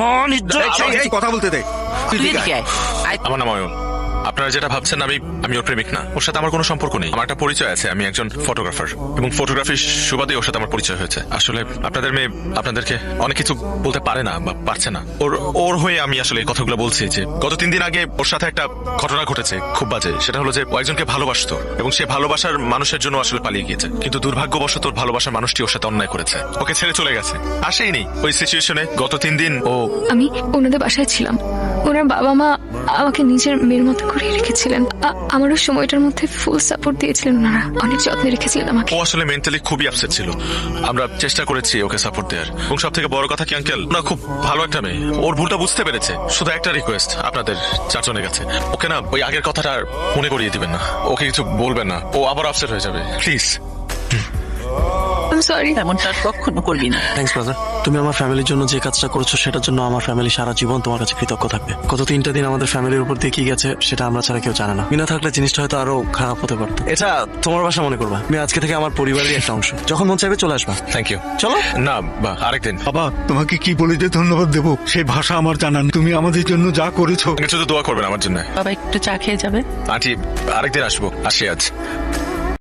মান ইজ্জত। এই কথা বলতে দে। তুই এদিকে আয়। আমার নাম অয়ন। আপনারা যেটা ভাবছেন আমি ওর প্রেমিক না, ওর সাথে আমার কোনো সম্পর্ক নেই। আমার একটা পরিচয় আছে, আমি একজন ফটোগ্রাফার এবং ফটোগ্রাফির সুবাদে ওর সাথে আমার পরিচয় হয়েছে। আসলে আপনাদের মেয়ে আপনাদেরকে অনেক কিছু বলতে পারে না বা পারছে না। ওর হয়ে আমি আসলে এই কথাগুলো বলছি যে গত 3 দিন আগে ওর সাথে একটা ঘটনা ঘটেছে খুব বাজে। সেটা হলো যে ও একজনকে ভালোবাসতো এবং সে ভালোবাসার মানুষের জন্য আসলে পালিয়ে গিয়েছে, কিন্তু দুর্ভাগ্যবশত ওর ভালোবাসার মানুষটি ওর সাথে অন্যায় করেছে, ওকে ছেড়ে চলে গেছে, আসেইনি। ওই সিচুয়েশনে গত 3 দিন ও আমি ওনাদের বাসায় ছিলাম। ওনার বাবা মা আমাকে নিজের মেয়ের মতো করে রেখেছিলেন। আমারও সময়টার মধ্যে ফুল সাপোর্ট দিয়েছিলেন ওনারা, অনেক যত্নে রেখেছিলেন আমাকে। ও আসলে মেন্টালি খুবই আপসেট ছিল। আমরা চেষ্টা করেছি ওকে সাপোর্ট দেওয়ার, এবং সব থেকে বড় কথা কি আঙ্কেল, ওরা খুব ভালো একটা মেয়ে, ওর ভুলটা বুঝতে পেরেছে। শুধু একটা রিকোয়েস্ট আপনাদের 4 জনের কাছে, ওকে না ওই আগের কথাটা আর মনে করিয়ে দিবেন না, ওকে কিছু বলবেন না, ও আবার আপসেট হয়ে যাবে প্লিজ। I am sorry. এমনটা আর কখনো করবি না। থ্যাঙ্কস ব্রাদার, তুমি আমার ফ্যামিলির জন্য যে কাজটা করেছো সেটার জন্য আমার ফ্যামিলি সারা জীবন তোমার কাছে কৃতজ্ঞ থাকবে। গত 3টা দিন আমাদের ফ্যামিলির উপর দিয়ে কি গেছে সেটা আমরা ছাড়া কেউ জানে না। বিনা থাকলে জিনিসটা হয়তো আরো খারাপ হতে পারতো। এটা তোমার বাসা মনে করবা, আমি আজকে থেকে আমার পরিবারের একটা অংশ। যখন মন চাইবে চলে আসবা। Thank you. চলো। না বা আরেকদিন। বাবা, তোমাকে কি বলে যে ধন্যবাদ দেবো সেই ভাষা আমার জানা নেই। তুমি আমাদের জন্য যা করেছো। শুধু দোয়া করবেন আমার জন্য। বাবা একটু চা খেয়ে যাবে। আন্টি আরেকদিন আসবো, আসি আজ।